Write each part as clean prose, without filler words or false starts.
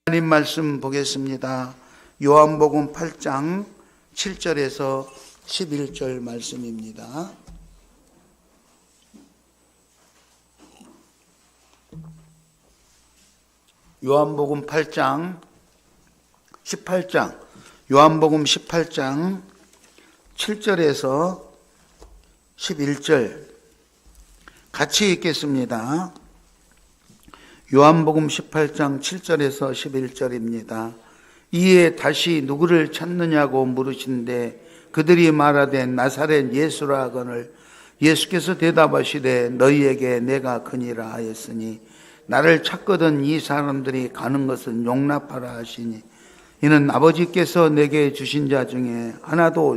하나님 말씀 보겠습니다. 요한복음 8장 7절에서 11절 말씀입니다. 요한복음 18장 7절에서 11절 같이 읽겠습니다. 요한복음 18장 7절에서 11절입니다. 이에 다시 누구를 찾느냐고 물으신데 그들이 말하되 나사렛 예수라 하거늘 예수께서 대답하시되 너희에게 내가 그니라 하였으니 나를 찾거든 이 사람들이 가는 것은 용납하라 하시니 이는 아버지께서 내게 주신 자 중에 하나도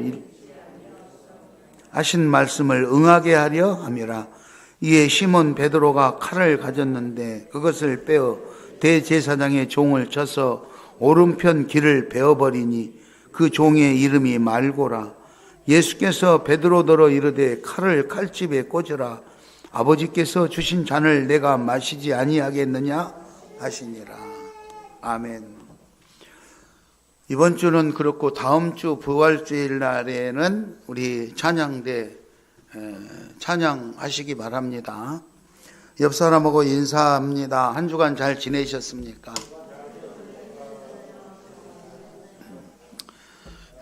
하신 말씀을 응하게 하려 함이라. 이에 시몬 베드로가 칼을 가졌는데 그것을 빼어 대제사장의 종을 쳐서 오른편 귀를 베어버리니 그 종의 이름이 말고라. 예수께서 베드로더러 이르되 칼을 칼집에 꽂으라. 아버지께서 주신 잔을 내가 마시지 아니하겠느냐 하시니라. 아멘. 이번 주는 그렇고 다음 주 부활주일 날에는 우리 찬양대 찬양하시기 바랍니다. 옆 사람하고 인사합니다. 한 주간 잘 지내셨습니까?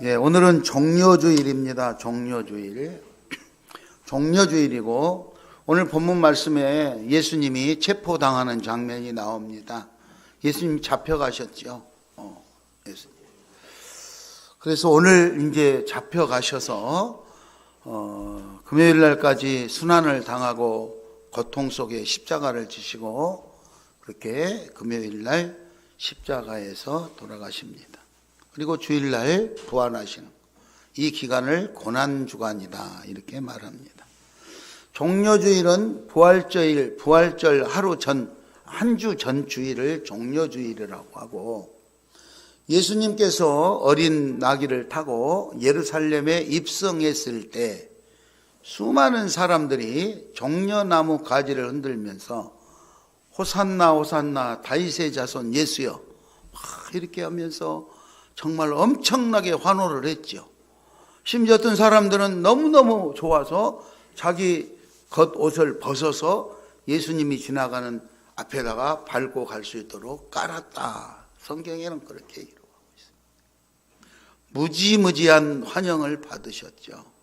예, 오늘은 종려주일입니다. 종려주일이고 오늘 본문 말씀에 예수님이 체포당하는 장면이 나옵니다. 예수님 잡혀가셨죠. 예수님. 그래서 오늘 이제 잡혀가셔서 금요일 날까지 순환을 당하고 고통 속에 십자가를 지시고 그렇게 금요일 날 십자가에서 돌아가십니다. 그리고 주일 날 부활하시는 이 기간을 고난주간이다 이렇게 말합니다. 종려주일은 부활절 하루 전, 한 주 전 주일을 종려주일이라고 하고 예수님께서 어린 나귀를 타고 예루살렘에 입성했을 때 수많은 사람들이 종려나무 가지를 흔들면서 호산나 호산나 다윗의 자손 예수여 이렇게 하면서 정말 엄청나게 환호를 했죠. 심지어 어떤 사람들은 너무너무 좋아서 자기 겉옷을 벗어서 예수님이 지나가는 앞에다가 밟고 갈 수 있도록 깔았다. 성경에는 그렇게 이루어가고 있습니다. 무지무지한 환영을 받으셨죠.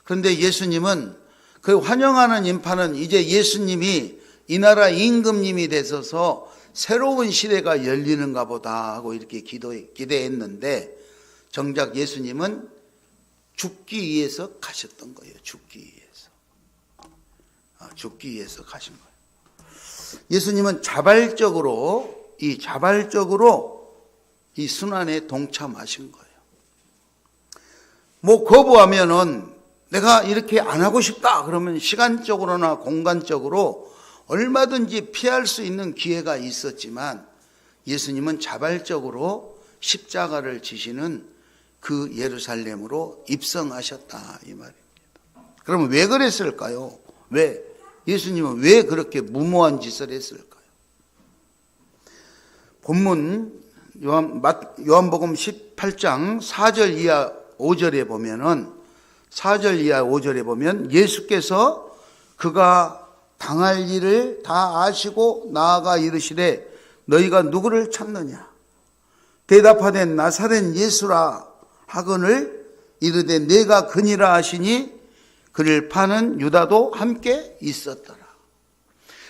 그런데 예수님은 그 환영하는 인파는 이제 예수님이 이 나라 임금님이 되셔서 새로운 시대가 열리는가 보다 하고 이렇게 기대했는데 정작 예수님은 죽기 위해서 가셨던 거예요. 죽기 위해서 가신 거예요. 예수님은 자발적으로 이 순환에 동참하신 거예요. 뭐 거부하면은 내가 이렇게 안 하고 싶다 그러면 시간적으로나 공간적으로 얼마든지 피할 수 있는 기회가 있었지만 예수님은 자발적으로 십자가를 지시는 그 예루살렘으로 입성하셨다 이 말입니다. 그러면 왜 그랬을까요? 예수님은 왜 그렇게 무모한 짓을 했을까요? 본문 요한복음 18장 4절 이하 5절에 보면 예수께서 그가 당할 일을 다 아시고 나아가 이르시되 너희가 누구를 찾느냐? 대답하되 나사렛 예수라 하거늘 이르되 내가 그니라 하시니 그를 파는 유다도 함께 있었더라.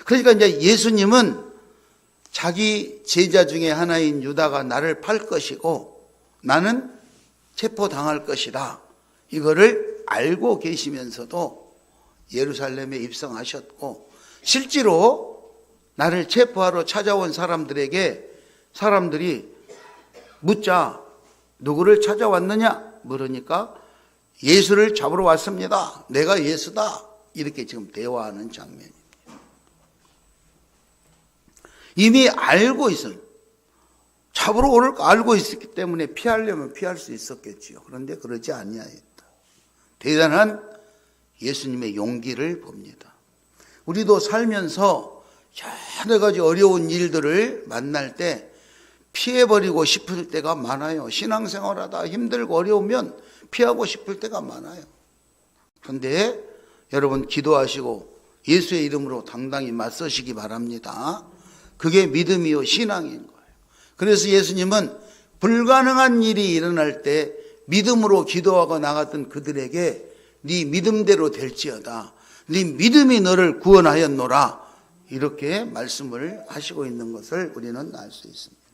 그러니까 이제 예수님은 자기 제자 중에 하나인 유다가 나를 팔 것이고 나는 체포당할 것이다. 이거를 알고 계시면서도 예루살렘에 입성하셨고 실제로 나를 체포하러 찾아온 사람들에게 사람들이 묻자 누구를 찾아왔느냐 물으니까 예수를 잡으러 왔습니다. 내가 예수다. 이렇게 지금 대화하는 장면입니다. 이미 알고 있어요. 잡으러 올 거 알고 있었기 때문에 피하려면 피할 수 있었겠지요. 그런데 그러지 아니하였다. 대단한 예수님의 용기를 봅니다. 우리도 살면서 여러 가지 어려운 일들을 만날 때 피해버리고 싶을 때가 많아요. 신앙생활하다 힘들고 어려우면 피하고 싶을 때가 많아요. 그런데 여러분 기도하시고 예수의 이름으로 당당히 맞서시기 바랍니다. 그게 믿음이요 신앙인 거예요. 그래서 예수님은 불가능한 일이 일어날 때 믿음으로 기도하고 나갔던 그들에게 네 믿음대로 될지어다. 네 믿음이 너를 구원하였노라. 이렇게 말씀을 하시고 있는 것을 우리는 알 수 있습니다.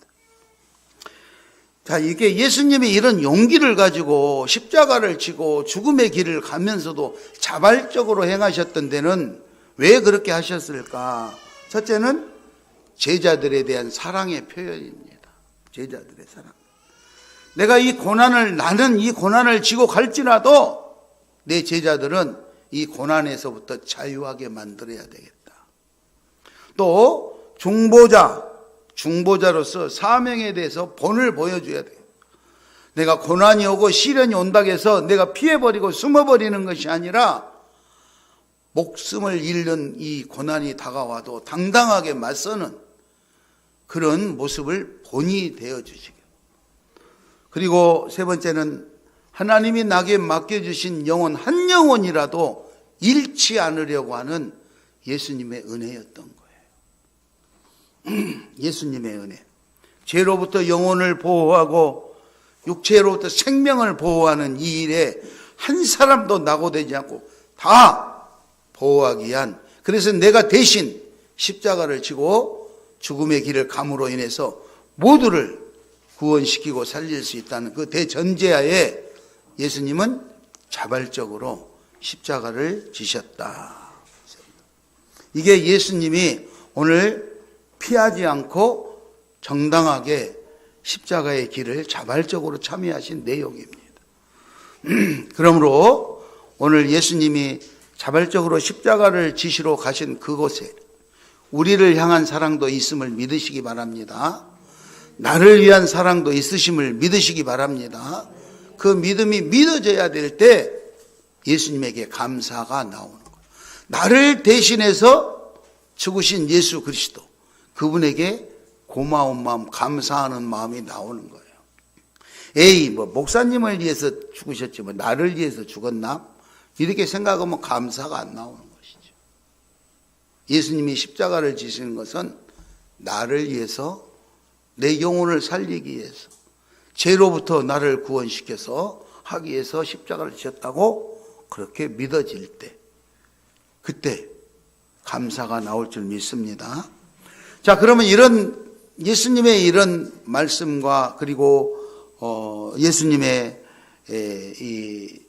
자, 이게 예수님이 이런 용기를 가지고 십자가를 지고 죽음의 길을 가면서도 자발적으로 행하셨던 데는 왜 그렇게 하셨을까? 첫째는 제자들에 대한 사랑의 표현입니다. 제자들의 사랑. 나는 이 고난을 지고 갈지라도 내 제자들은 이 고난에서부터 자유하게 만들어야 되겠다. 또 중보자로서 사명에 대해서 본을 보여줘야 돼요. 내가 고난이 오고 시련이 온다고 해서 내가 피해버리고 숨어버리는 것이 아니라 목숨을 잃는 이 고난이 다가와도 당당하게 맞서는 그런 모습을 본이 되어주시고, 그리고 세 번째는 하나님이 나에게 맡겨주신 영혼 한 영혼이라도 잃지 않으려고 하는 예수님의 은혜였던 거예요. 예수님의 은혜. 죄로부터 영혼을 보호하고 육체로부터 생명을 보호하는 이 일에 한 사람도 낙오되지 않고 다 보호하기 위한, 그래서 내가 대신 십자가를 지고 죽음의 길을 감으로 인해서 모두를 구원시키고 살릴 수 있다는 그 대전제하에 예수님은 자발적으로 십자가를 지셨다. 이게 예수님이 오늘 피하지 않고 정당하게 십자가의 길을 자발적으로 참여하신 내용입니다. 그러므로 오늘 예수님이 자발적으로 십자가를 지시러 가신 그곳에 우리를 향한 사랑도 있음을 믿으시기 바랍니다. 나를 위한 사랑도 있으심을 믿으시기 바랍니다. 그 믿음이 믿어져야 될 때 예수님에게 감사가 나오는 거예요. 나를 대신해서 죽으신 예수 그리스도, 그분에게 고마운 마음, 감사하는 마음이 나오는 거예요. 목사님을 위해서 죽으셨지 나를 위해서 죽었나? 이렇게 생각하면 감사가 안 나오는 것이죠. 예수님이 십자가를 지시는 것은 나를 위해서, 내 영혼을 살리기 위해서, 죄로부터 나를 구원시켜서 하기 위해서 십자가를 지셨다고 그렇게 믿어질 때, 그때 감사가 나올 줄 믿습니다. 자, 그러면 이런 예수님의 이런 말씀과 그리고 예수님의 이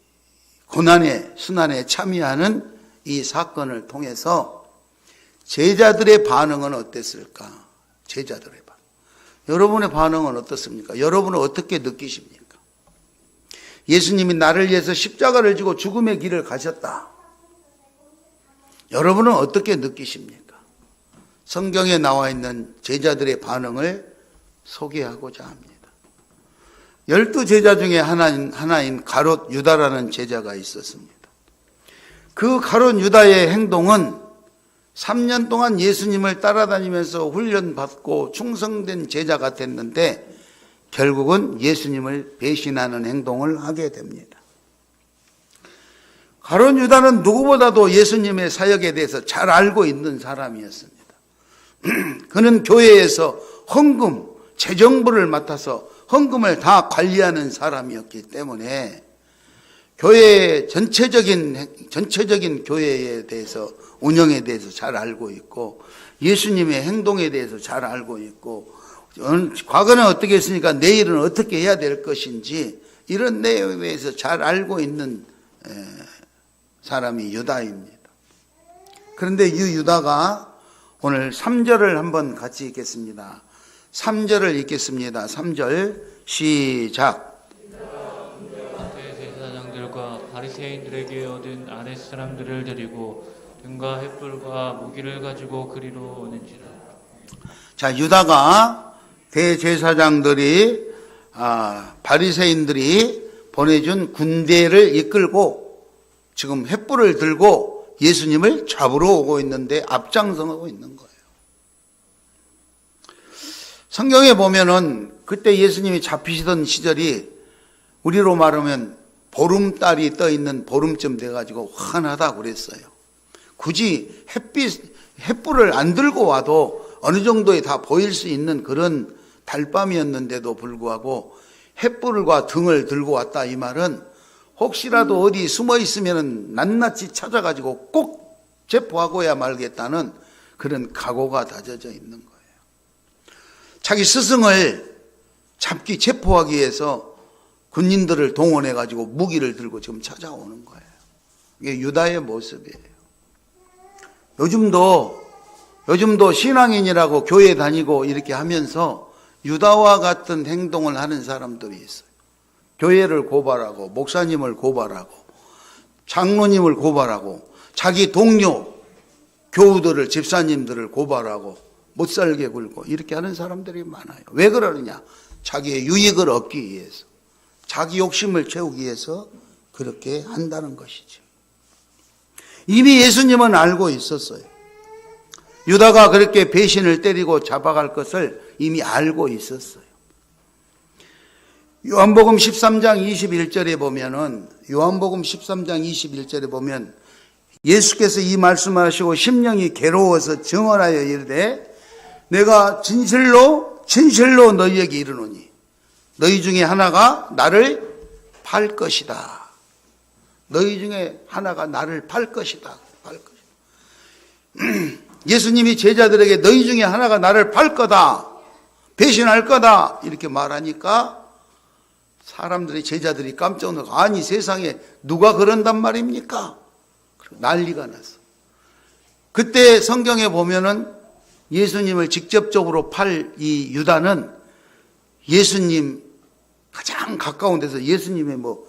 고난의 순환에 참여하는 이 사건을 통해서 제자들의 반응은 어땠을까? 제자들의 반응. 여러분의 반응은 어떻습니까? 여러분은 어떻게 느끼십니까? 예수님이 나를 위해서 십자가를 지고 죽음의 길을 가셨다. 여러분은 어떻게 느끼십니까? 성경에 나와 있는 제자들의 반응을 소개하고자 합니다. 12제자 중에 하나인 가롯 유다라는 제자가 있었습니다. 그 가롯 유다의 행동은 3년 동안 예수님을 따라다니면서 훈련받고 충성된 제자 같았는데 결국은 예수님을 배신하는 행동을 하게 됩니다. 가롯 유다는 누구보다도 예수님의 사역에 대해서 잘 알고 있는 사람이었습니다. 그는 교회에서 헌금, 재정부를 맡아서 헌금을 다 관리하는 사람이었기 때문에 교회의 전체적인 교회에 대해서, 운영에 대해서 잘 알고 있고 예수님의 행동에 대해서 잘 알고 있고 과거는 어떻게 했으니까 내일은 어떻게 해야 될 것인지 이런 내용에 대해서 잘 알고 있는 사람이 유다입니다. 그런데 이 유다가 오늘 3절을 한번 같이 읽겠습니다. 3절을 읽겠습니다. 3절 시작. 대제사장들과 바리새인들에게 얻은 아랫 사람들을 데리고 등과 횃불과 무기를 가지고 그리로 오는지라. 자, 유다가 대제사장들이 바리새인들이 보내준 군대를 이끌고 지금 횃불을 들고 예수님을 잡으러 오고 있는데 앞장서고 있는 거예요. 성경에 보면은 그때 예수님이 잡히시던 시절이 우리로 말하면 보름달이 떠 있는 보름쯤 돼가지고 환하다 그랬어요. 굳이 햇불을 안 들고 와도 어느 정도에 다 보일 수 있는 그런 달밤이었는데도 불구하고 햇불과 등을 들고 왔다, 이 말은 혹시라도 어디 숨어 있으면 낱낱이 찾아가지고 꼭 체포하고야 말겠다는 그런 각오가 다져져 있는 거예요. 자기 스승을 잡기 체포하기 위해서 군인들을 동원해가지고 무기를 들고 지금 찾아오는 거예요. 이게 유다의 모습이에요. 요즘도 신앙인이라고 교회 다니고 이렇게 하면서 유다와 같은 행동을 하는 사람들이 있어요. 교회를 고발하고 목사님을 고발하고 장로님을 고발하고 자기 동료 교우들을 집사님들을 고발하고 못살게 굴고 이렇게 하는 사람들이 많아요. 왜 그러느냐? 자기의 유익을 얻기 위해서, 자기 욕심을 채우기 위해서 그렇게 한다는 것이죠. 이미 예수님은 알고 있었어요. 유다가 그렇게 배신을 때리고 잡아갈 것을 이미 알고 있었어요. 요한복음 13장 21절에 보면은, 요한복음 13장 21절에 보면 예수께서 이 말씀하시고 심령이 괴로워서 증언하여 이르되 내가 진실로 너희에게 이르노니 너희 중에 하나가 나를 팔 것이다. 너희 중에 하나가 나를 팔 것이다. 예수님이 제자들에게 너희 중에 하나가 나를 팔 거다, 배신할 거다 이렇게 말하니까 사람들이, 제자들이 깜짝 놀라고, 아니 세상에 누가 그런단 말입니까? 난리가 났어. 그때 성경에 보면은 예수님을 직접적으로 팔 이 유다는 예수님 가장 가까운 데서 예수님의 뭐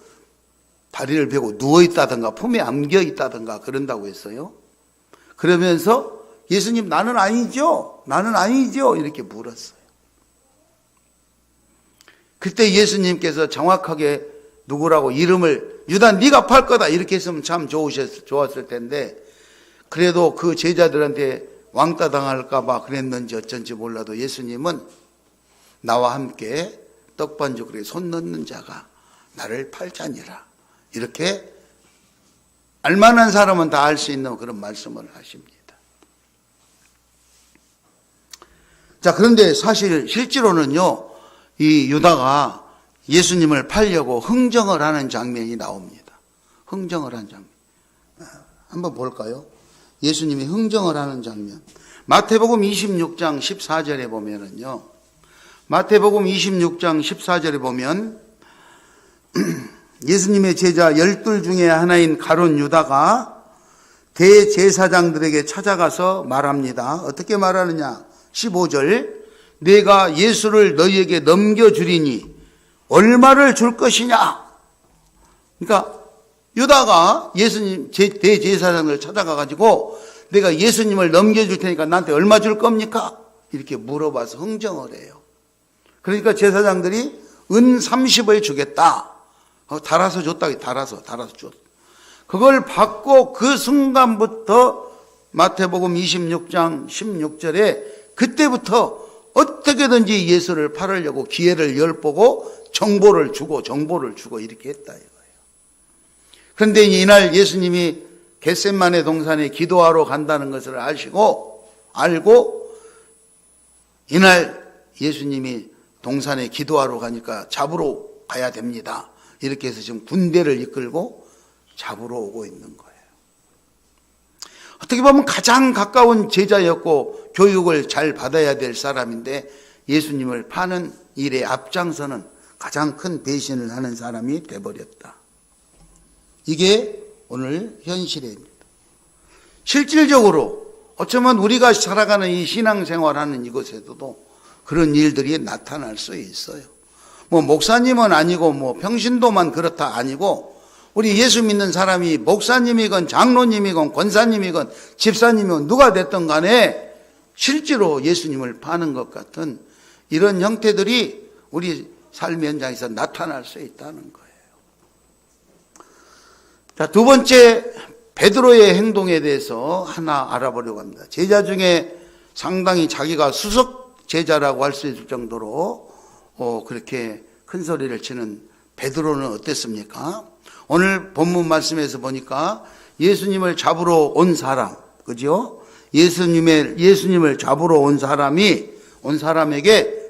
다리를 베고 누워있다든가 품에 안겨있다든가 그런다고 했어요. 그러면서 예수님 나는 아니죠 이렇게 물었어요. 그때 예수님께서 정확하게 누구라고 이름을, 유다 네가 팔 거다 이렇게 했으면 참 좋았을 텐데, 그래도 그 제자들한테 왕따 당할까 봐 그랬는지 어쩐지 몰라도 예수님은 나와 함께 떡반죽에 손 넣는 자가 나를 팔자니라, 이렇게 알만한 사람은 다 알 수 있는 그런 말씀을 하십니다. 자, 그런데 사실 실제로는요, 이 유다가 예수님을 팔려고 흥정을 하는 장면이 나옵니다. 흥정을 한 장면. 한번 볼까요? 예수님이 흥정을 하는 장면. 마태복음 26장 14절에 보면은요, 마태복음 26장 14절에 보면 예수님의 제자 12 중에 하나인 가룟 유다가 대제사장들에게 찾아가서 말합니다. 어떻게 말하느냐? 15절, 내가 예수를 너희에게 넘겨주리니 얼마를 줄 것이냐? 그러니까 유다가 예수님 대제사장을 찾아가가지고 내가 예수님을 넘겨줄 테니까 나한테 얼마 줄 겁니까? 이렇게 물어봐서 흥정을 해요. 그러니까 제사장들이 은 30을 주겠다. 달아서 줬다. 달아서 줬다. 그걸 받고 그 순간부터 마태복음 26장 16절에 그때부터 어떻게든지 예수를 팔으려고 기회를 엿보고 정보를 주고 이렇게 했다 이거예요. 그런데 이날 예수님이 겟세마네 동산에 기도하러 간다는 것을 알고 이날 예수님이 동산에 기도하러 가니까 잡으러 가야 됩니다. 이렇게 해서 지금 군대를 이끌고 잡으러 오고 있는 거예요. 어떻게 보면 가장 가까운 제자였고 교육을 잘 받아야 될 사람인데 예수님을 파는 일에 앞장서는 가장 큰 배신을 하는 사람이 돼버렸다. 이게 오늘 현실입니다. 실질적으로 어쩌면 우리가 살아가는 이 신앙생활하는 이곳에서도 그런 일들이 나타날 수 있어요. 뭐 목사님은 아니고 뭐 평신도만 그렇다 아니고 우리 예수 믿는 사람이 목사님이건 장로님이건 권사님이건 집사님이건 누가 됐든 간에 실제로 예수님을 파는 것 같은 이런 형태들이 우리 삶의 현장에서 나타날 수 있다는 거예요. 자, 두 번째 베드로의 행동에 대해서 하나 알아보려고 합니다. 제자 중에 상당히 자기가 제자라고 할 수 있을 정도로 그렇게 큰 소리를 치는 베드로는 어땠습니까? 오늘 본문 말씀에서 보니까 예수님을 잡으러 온 사람, 그죠? 예수님을 잡으러 온 사람에게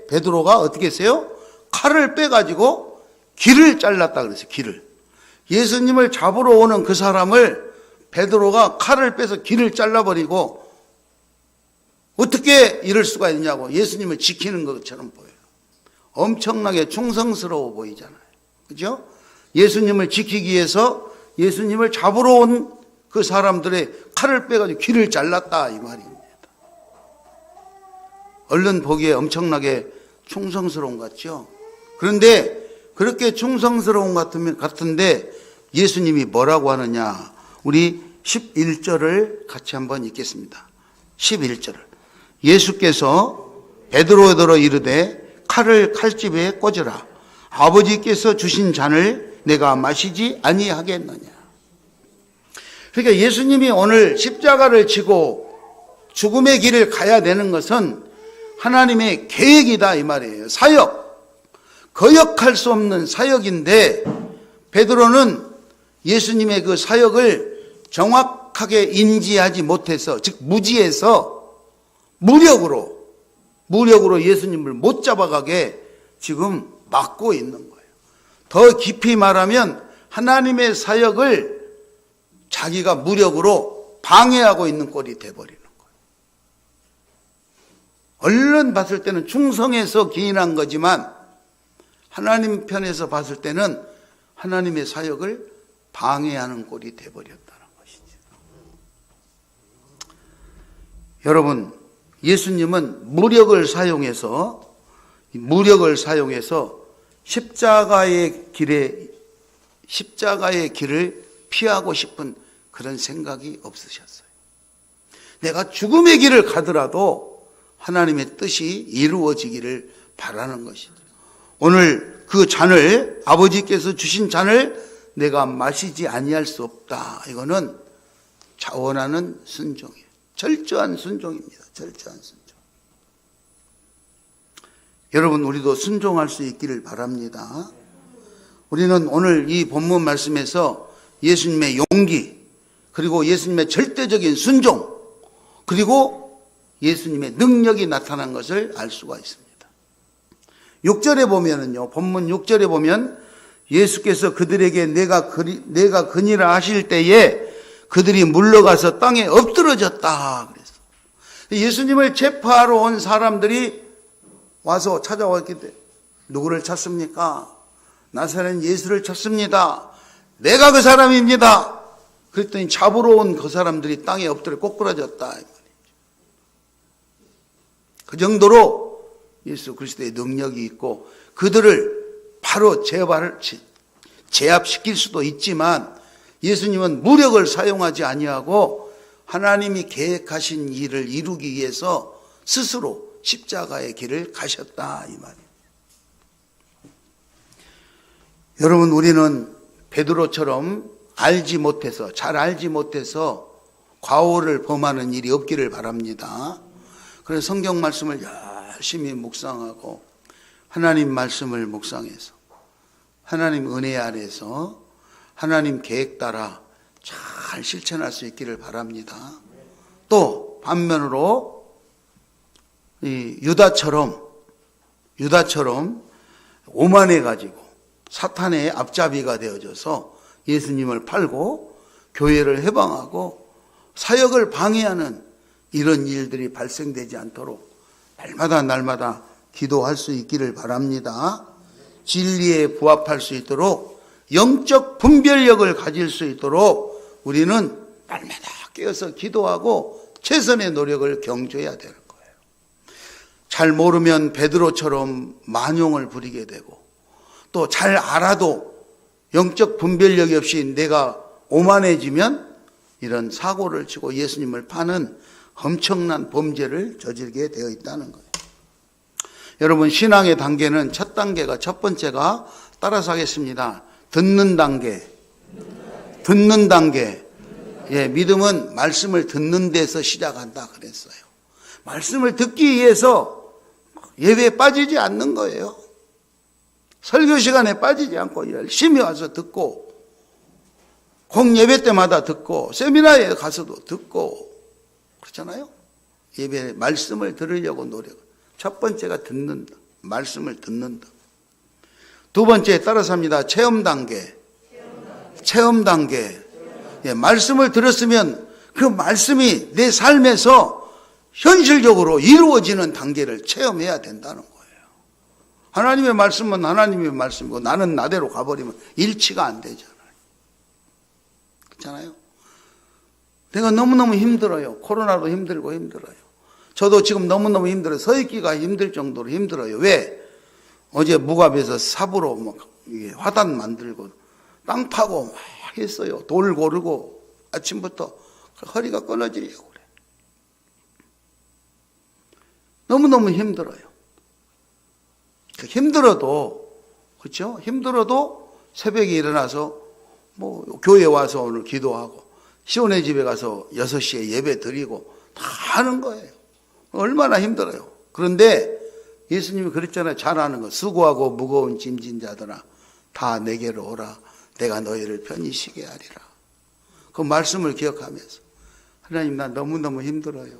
베드로가 어떻게 했어요? 칼을 빼가지고 귀를 잘랐다 그랬어요. 귀를. 예수님을 잡으러 오는 그 사람을 베드로가 칼을 빼서 귀를 잘라버리고, 어떻게 이럴 수가 있냐고 예수님을 지키는 것처럼 보여요. 엄청나게 충성스러워 보이잖아요. 그죠? 예수님을 지키기 위해서 예수님을 잡으러 온 그 사람들의 칼을 빼가지고 귀를 잘랐다 이 말입니다. 얼른 보기에 엄청나게 충성스러운 것 같죠? 그런데 그렇게 충성스러운 것 같은데 예수님이 뭐라고 하느냐? 우리 11절을 같이 한번 읽겠습니다. 11절을. 예수께서 베드로에게 이르되 칼을 칼집에 꽂으라. 아버지께서 주신 잔을 내가 마시지 아니하겠느냐. 그러니까 예수님이 오늘 십자가를 지고 죽음의 길을 가야 되는 것은 하나님의 계획이다 이 말이에요. 사역, 거역할 수 없는 사역인데 예수님의 그 사역을 정확하게 인지하지 못해서, 즉 무지해서 무력으로 예수님을 못 잡아가게 지금 막고 있는 거예요. 더 깊이 말하면 하나님의 사역을 자기가 무력으로 방해하고 있는 꼴이 돼버리는 거예요. 얼른 봤을 때는 충성해서 기인한 거지만 하나님 편에서 봤을 때는 하나님의 사역을 방해하는 꼴이 돼버렸다는 것이죠. 여러분, 예수님은 무력을 사용해서 십자가의 길을 피하고 싶은 그런 생각이 없으셨어요. 내가 죽음의 길을 가더라도 하나님의 뜻이 이루어지기를 바라는 것이죠. 오늘 그 잔을, 아버지께서 주신 잔을 내가 마시지 아니할 수 없다. 이거는 자원하는 순종이에요. 철저한 순종입니다. 철저한 순종. 여러분, 우리도 순종할 수 있기를 바랍니다. 우리는 오늘 이 본문 말씀에서 예수님의 용기, 그리고 예수님의 절대적인 순종, 그리고 예수님의 능력이 나타난 것을 알 수가 있습니다. 6절에 보면은요, 본문 6절에 보면 예수께서 그들에게 내가 그니라 하실 때에 그들이 물러가서 땅에 엎드러졌다 그랬어. 예수님을 체포하러 온 사람들이 와서 찾아왔기 때문에 누구를 찾습니까? 나사렛 예수를 찾습니다. 내가 그 사람입니다. 그랬더니 잡으러 온 그 사람들이 땅에 엎드려 꼬꾸라졌다. 그 정도로 예수 그리스도의 능력이 있고 그들을 바로 제압시킬 수도 있지만 예수님은 무력을 사용하지 아니하고 하나님이 계획하신 일을 이루기 위해서 스스로 십자가의 길을 가셨다 이 말이에요. 여러분, 우리는 베드로처럼 잘 알지 못해서 과오를 범하는 일이 없기를 바랍니다. 그래서 성경 말씀을 열심히 묵상하고 하나님 말씀을 묵상해서 하나님 은혜 아래서 하나님 계획 따라 잘 실천할 수 있기를 바랍니다. 또 반면으로 이 유다처럼 오만해가지고 사탄의 앞잡이가 되어져서 예수님을 팔고 교회를 해방하고 사역을 방해하는 이런 일들이 발생되지 않도록 날마다 기도할 수 있기를 바랍니다. 진리에 부합할 수 있도록 영적 분별력을 가질 수 있도록 우리는 날마다 깨어서 기도하고 최선의 노력을 경주해야 되는 거예요. 잘 모르면 베드로처럼 만용을 부리게 되고 또 잘 알아도 영적 분별력이 없이 내가 오만해지면 이런 사고를 치고 예수님을 파는 엄청난 범죄를 저지르게 되어 있다는 거예요. 여러분, 신앙의 단계는 첫 번째가 따라서 하겠습니다. 듣는 단계. 예, 믿음은 말씀을 듣는 데서 시작한다 그랬어요. 말씀을 듣기 위해서 예배에 빠지지 않는 거예요. 설교 시간에 빠지지 않고 열심히 와서 듣고, 공예배 때마다 듣고, 세미나에 가서도 듣고, 그렇잖아요. 예배 말씀을 들으려고 노력. 첫 번째가 듣는다. 말씀을 듣는다. 두 번째 따라서 합니다. 체험 단계. 체험 단계. 예, 말씀을 들었으면 그 말씀이 내 삶에서 현실적으로 이루어지는 단계를 체험해야 된다는 거예요. 하나님의 말씀은 하나님의 말씀이고 나는 나대로 가버리면 일치가 안 되잖아요. 그렇잖아요. 내가 너무너무 힘들어요. 코로나도 힘들고 힘들어요. 저도 지금 너무너무 힘들어요. 서 있기가 힘들 정도로 힘들어요. 왜? 어제 무갑에서 삽으로 막 화단 만들고 땅 파고 막 했어요. 돌 고르고 아침부터 허리가 끊어지려고 그래. 너무너무 힘들어요. 힘들어도, 그렇죠? 힘들어도 새벽에 일어나서 뭐 교회 와서 오늘 기도하고 시온의 집에 가서 6시에 예배 드리고 다 하는 거예요. 얼마나 힘들어요. 그런데 예수님이 그랬잖아요. 잘 아는 거. 수고하고 무거운 짐진 자들아 다 내게로 오라. 내가 너희를 편히 쉬게 하리라. 그 말씀을 기억하면서 하나님 나 너무너무 힘들어요.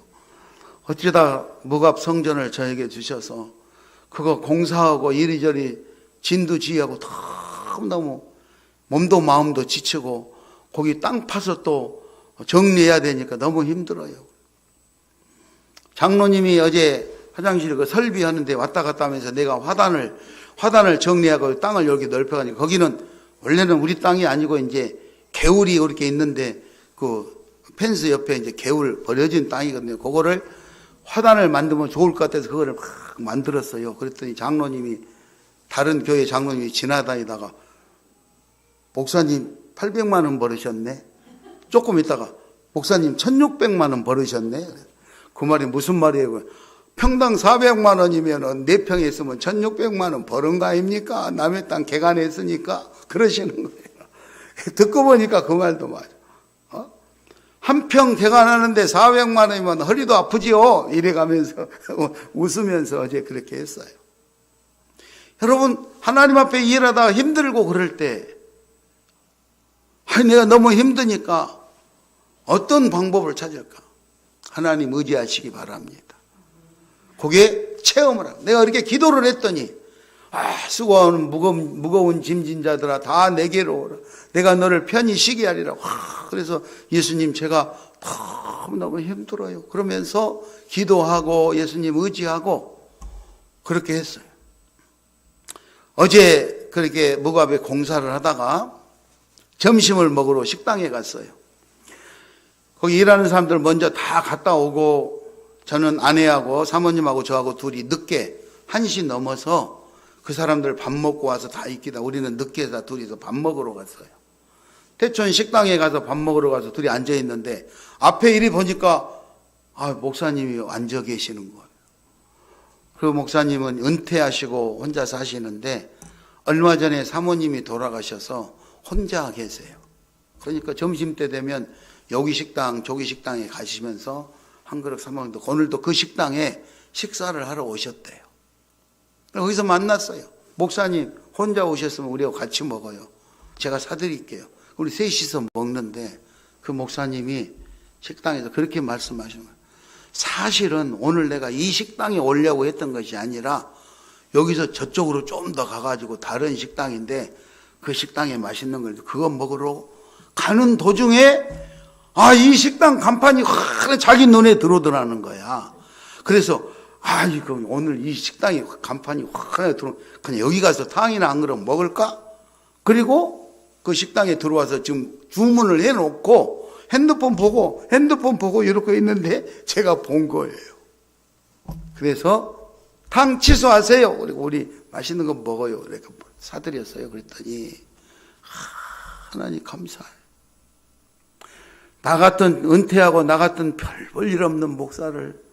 어쩌다 무갑 성전을 저에게 주셔서 그거 공사하고 이리저리 진두지휘하고 너무 몸도 마음도 지치고 거기 땅 파서 또 정리해야 되니까 너무 힘들어요. 장로님이 어제 화장실 그 설비하는데 왔다 갔다 하면서 내가 화단을 정리하고 땅을 이렇게 넓혀가니까 거기는 원래는 우리 땅이 아니고 이제 개울이 이렇게 있는데 그 펜스 옆에 이제 개울 버려진 땅이거든요. 그거를 화단을 만들면 좋을 것 같아서 그거를 막 만들었어요. 그랬더니 다른 교회 장로님이 지나다니다가 목사님 800만 원 벌으셨네. 조금 있다가 목사님 1600만 원 벌으셨네. 그 말이 무슨 말이에요? 평당 400만 원이면 4평에 있으면 1600만 원 버는 거 아닙니까? 남의 땅 개간했으니까 그러시는 거예요. 듣고 보니까 그 말도 맞아. 한 평 개간하는데 400만 원이면 허리도 아프지요? 이래가면서 웃으면서 어제 그렇게 했어요. 여러분 하나님 앞에 일하다가 힘들고 그럴 때 내가 너무 힘드니까 어떤 방법을 찾을까? 하나님 의지하시기 바랍니다. 그게 체험을 하고 내가 이렇게 기도를 했더니 수고하는 무거운 짐진 자들아 다 내게로 오라. 내가 너를 편히 쉬게 하리라. 그래서 예수님 제가 너무 힘들어요. 그러면서 기도하고 예수님 의지하고 그렇게 했어요. 어제 그렇게 무갑에 공사를 하다가 점심을 먹으러 식당에 갔어요. 거기 일하는 사람들 먼저 다 갔다 오고 저는 아내하고 사모님하고 저하고 둘이 늦게 1시 넘어서 그 사람들 밥 먹고 와서 다 있기다. 우리는 늦게 다 둘이서 밥 먹으러 갔어요. 태촌 식당에 가서 밥 먹으러 가서 둘이 앉아 있는데 앞에 이리 보니까 목사님이 앉아 계시는 거예요. 그 목사님은 은퇴하시고 혼자 사시는데 얼마 전에 사모님이 돌아가셔서 혼자 계세요. 그러니까 점심때 되면 여기 식당 저기 식당에 가시면서 한 그릇 사 먹는데 오늘도 그 식당에 식사를 하러 오셨대요. 거기서 만났어요. 목사님 혼자 오셨으면 우리하고 같이 먹어요. 제가 사드릴게요. 우리 셋이서 먹는데 그 목사님이 식당에서 그렇게 말씀하시는 거예요. 사실은 오늘 내가 이 식당에 오려고 했던 것이 아니라 여기서 저쪽으로 좀 더 가가지고 다른 식당인데 그 식당에 맛있는 걸 그거 먹으러 가는 도중에 이 식당 간판이 확 자기 눈에 들어오더라는 거야. 그래서 이거 오늘 이 식당이 간판이 확 들어 그냥 여기 가서 탕이나 한 그릇 먹을까? 그리고 그 식당에 들어와서 지금 주문을 해놓고 핸드폰 보고 이렇게 있는데 제가 본 거예요. 그래서 탕 취소하세요. 그리고 우리 맛있는 거 먹어요. 그러니까 사드렸어요. 그랬더니 하나님 감사해요. 나 같은 은퇴하고 나 같은 별 볼 일 없는 목사를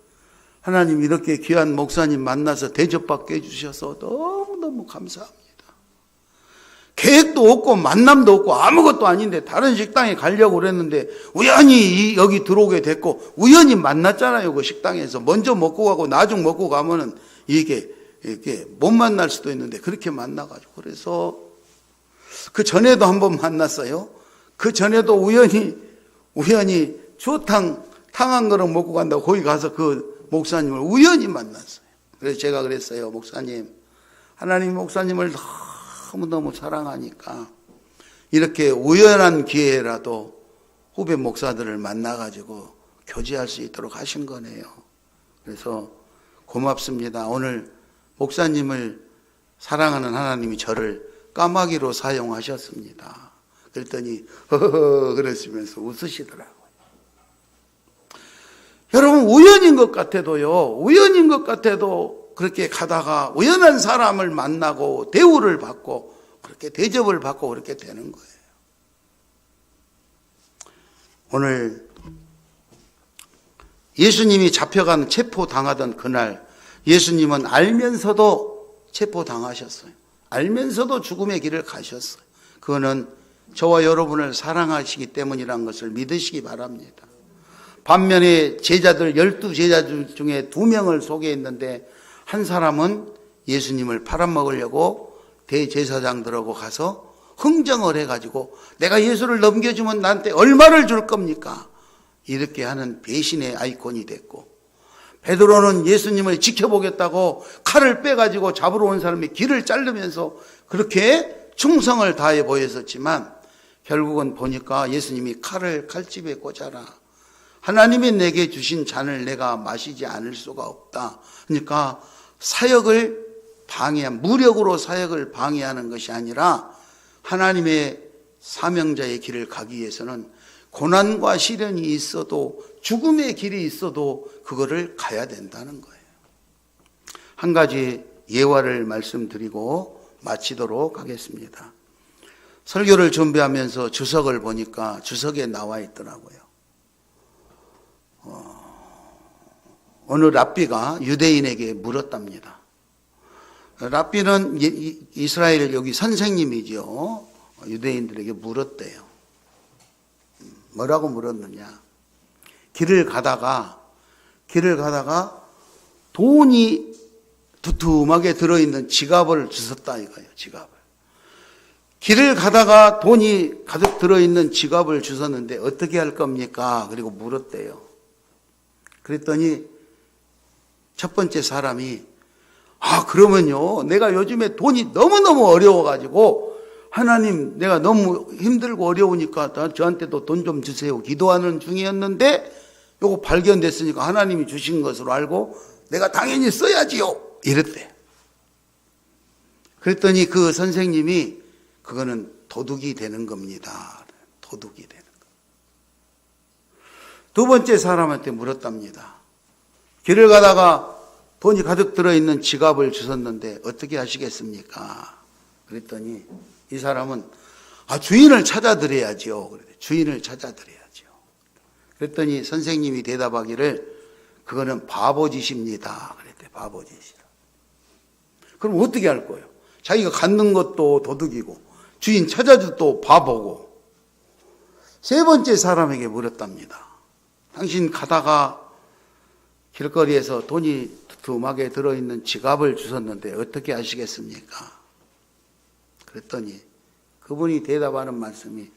하나님 이렇게 귀한 목사님 만나서 대접받게 해주셔서 너무너무 감사합니다. 계획도 없고 만남도 없고 아무것도 아닌데 다른 식당에 가려고 그랬는데 우연히 여기 들어오게 됐고 우연히 만났잖아요. 그 식당에서 먼저 먹고 가고 나중 먹고 가면은 이게 못 만날 수도 있는데 그렇게 만나가지고 그래서 그 전에도 한번 만났어요. 그 전에도 우연히 추어탕 한 그릇 먹고 간다고 거기 가서 그 목사님을 우연히 만났어요. 그래서 제가 그랬어요. 목사님, 하나님 목사님을 너무너무 사랑하니까 이렇게 우연한 기회라도 후배 목사들을 만나가지고 교제할 수 있도록 하신 거네요. 그래서 고맙습니다. 오늘 목사님을 사랑하는 하나님이 저를 까마귀로 사용하셨습니다. 그랬더니 허허허 그러시면서 웃으시더라고요. 여러분, 우연인 것 같아도 그렇게 가다가 우연한 사람을 만나고 대우를 받고 그렇게 대접을 받고 그렇게 되는 거예요. 오늘 예수님이 잡혀간 체포당하던 그날 예수님은 알면서도 체포당하셨어요. 알면서도 죽음의 길을 가셨어요. 그거는 저와 여러분을 사랑하시기 때문이라는 것을 믿으시기 바랍니다. 반면에 제자들 12제자 중에 2명을 소개했는데 한 사람은 예수님을 팔아먹으려고 대제사장들하고 가서 흥정을 해가지고 내가 예수를 넘겨주면 나한테 얼마를 줄 겁니까? 이렇게 하는 배신의 아이콘이 됐고, 베드로는 예수님을 지켜보겠다고 칼을 빼가지고 잡으러 온 사람의 길을 자르면서 그렇게 충성을 다해 보였었지만 결국은 보니까 예수님이 칼을 칼집에 꽂아라. 하나님이 내게 주신 잔을 내가 마시지 않을 수가 없다. 그러니까 무력으로 사역을 방해하는 것이 아니라 하나님의 사명자의 길을 가기 위해서는 고난과 시련이 있어도 죽음의 길이 있어도 그거를 가야 된다는 거예요. 한 가지 예화를 말씀드리고 마치도록 하겠습니다. 설교를 준비하면서 주석을 보니까 주석에 나와 있더라고요. 어느 랍비가 유대인에게 물었답니다. 랍비는 이스라엘 여기 선생님이죠. 유대인들에게 물었대요. 뭐라고 물었느냐? 길을 가다가 돈이 두툼하게 들어있는 지갑을 주웠다 이거예요. 지갑을. 길을 가다가 돈이 가득 들어있는 지갑을 주웠는데 어떻게 할 겁니까? 그리고 물었대요. 그랬더니 첫 번째 사람이 그러면요, 내가 요즘에 돈이 너무너무 어려워가지고 하나님, 내가 너무 힘들고 어려우니까 저한테도 돈 좀 주세요. 기도하는 중이었는데 요거 발견됐으니까 하나님이 주신 것으로 알고 내가 당연히 써야지요. 이랬대. 그랬더니 그 선생님이 그거는 도둑이 되는 겁니다. 도둑이 되는 거. 두 번째 사람한테 물었답니다. 길을 가다가 돈이 가득 들어있는 지갑을 주웠는데 어떻게 하시겠습니까? 그랬더니 이 사람은 주인을 찾아드려야죠. 그랬대. 주인을 찾아드려야죠. 그랬더니 선생님이 대답하기를 그거는 바보짓입니다. 그랬대. 바보짓이라. 그럼 어떻게 할 거예요? 자기가 갖는 것도 도둑이고 주인 찾아줘도 바보고. 세 번째 사람에게 물었답니다. 당신 가다가 길거리에서 돈이 두툼하게 들어있는 지갑을 주웠는데 어떻게 하시겠습니까? 그랬더니 그분이 대답하는 말씀이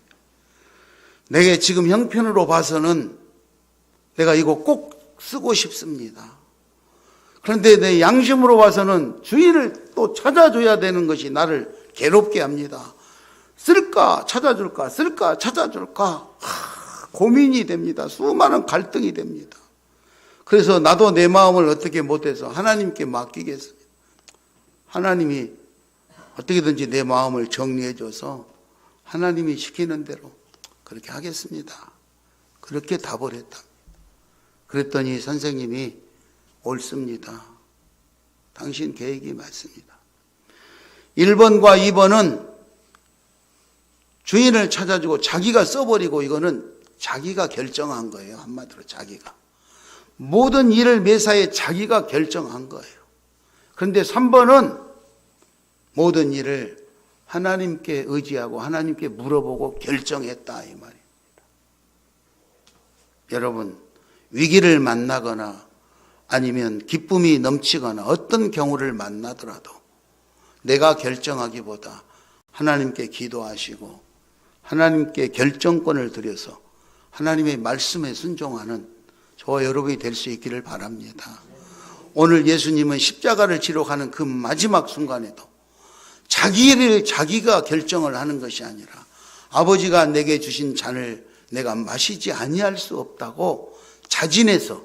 내게 지금 형편으로 봐서는 내가 이거 꼭 쓰고 싶습니다. 그런데 내 양심으로 봐서는 주인을 또 찾아줘야 되는 것이 나를 괴롭게 합니다. 쓸까 찾아줄까 쓸까 찾아줄까 고민이 됩니다. 수많은 갈등이 됩니다. 그래서 나도 내 마음을 어떻게 못해서 하나님께 맡기겠습니다. 하나님이 어떻게든지 내 마음을 정리해줘서 하나님이 시키는 대로 그렇게 하겠습니다. 그렇게 답을 했답니다. 그랬더니 선생님이 옳습니다. 당신 계획이 맞습니다. 1번과 2번은 주인을 찾아주고 자기가 써버리고 이거는 자기가 결정한 거예요. 한마디로 자기가. 모든 일을 매사에 자기가 결정한 거예요. 그런데 3번은 모든 일을 하나님께 의지하고 하나님께 물어보고 결정했다 이 말입니다. 여러분, 위기를 만나거나 아니면 기쁨이 넘치거나 어떤 경우를 만나더라도 내가 결정하기보다 하나님께 기도하시고 하나님께 결정권을 드려서 하나님의 말씀에 순종하는 저와 여러분이 될 수 있기를 바랍니다. 오늘 예수님은 십자가를 지러 가는 그 마지막 순간에도 자기가 결정을 하는 것이 아니라 아버지가 내게 주신 잔을 내가 마시지 아니할 수 없다고 자진해서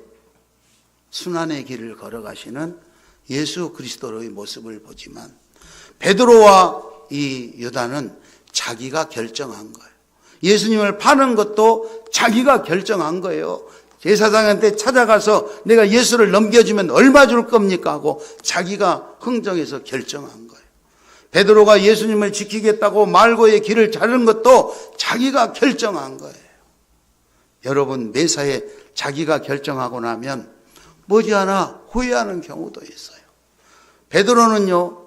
순환의 길을 걸어가시는 예수 그리스도의 모습을 보지만, 베드로와 이 유다는 자기가 결정한 거예요. 예수님을 파는 것도 자기가 결정한 거예요. 제사장한테 찾아가서 내가 예수를 넘겨주면 얼마 줄 겁니까 하고 자기가 흥정해서 결정한 거예요. 베드로가 예수님을 지키겠다고 말고의 길을 자른 것도 자기가 결정한 거예요. 여러분, 매사에 자기가 결정하고 나면 머지않아 후회하는 경우도 있어요. 베드로는요,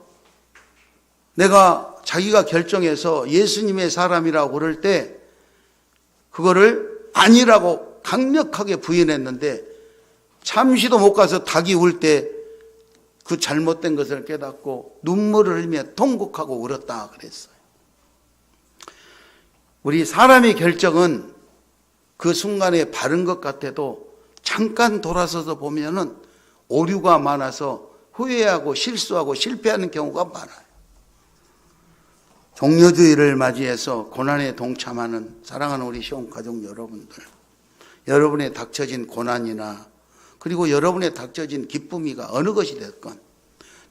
내가 자기가 결정해서 예수님의 사람이라고 그럴 때 그거를 아니라고 강력하게 부인했는데, 잠시도 못 가서 닭이 울 때 그 잘못된 것을 깨닫고 눈물을 흘리며 통곡하고 울었다 그랬어요. 우리 사람의 결정은 그 순간에 바른 것 같아도 잠깐 돌아서서 보면은 오류가 많아서 후회하고 실수하고 실패하는 경우가 많아요. 종려주의를 맞이해서 고난에 동참하는 사랑하는 우리 시온 가족 여러분들, 여러분의 닥쳐진 고난이나 그리고 여러분의 닥쳐진 기쁨이가 어느 것이 됐건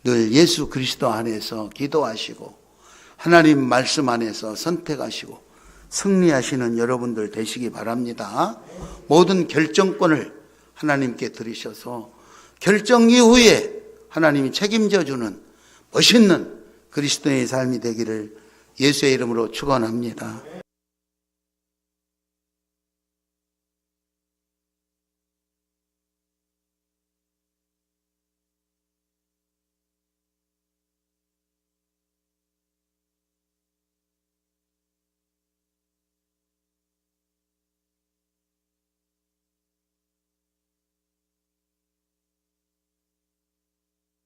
늘 예수 그리스도 안에서 기도하시고 하나님 말씀 안에서 선택하시고 승리하시는 여러분들 되시기 바랍니다. 모든 결정권을 하나님께 드리셔서 결정 이후에 하나님이 책임져 주는 멋있는 그리스도의 삶이 되기를 예수의 이름으로 축원합니다.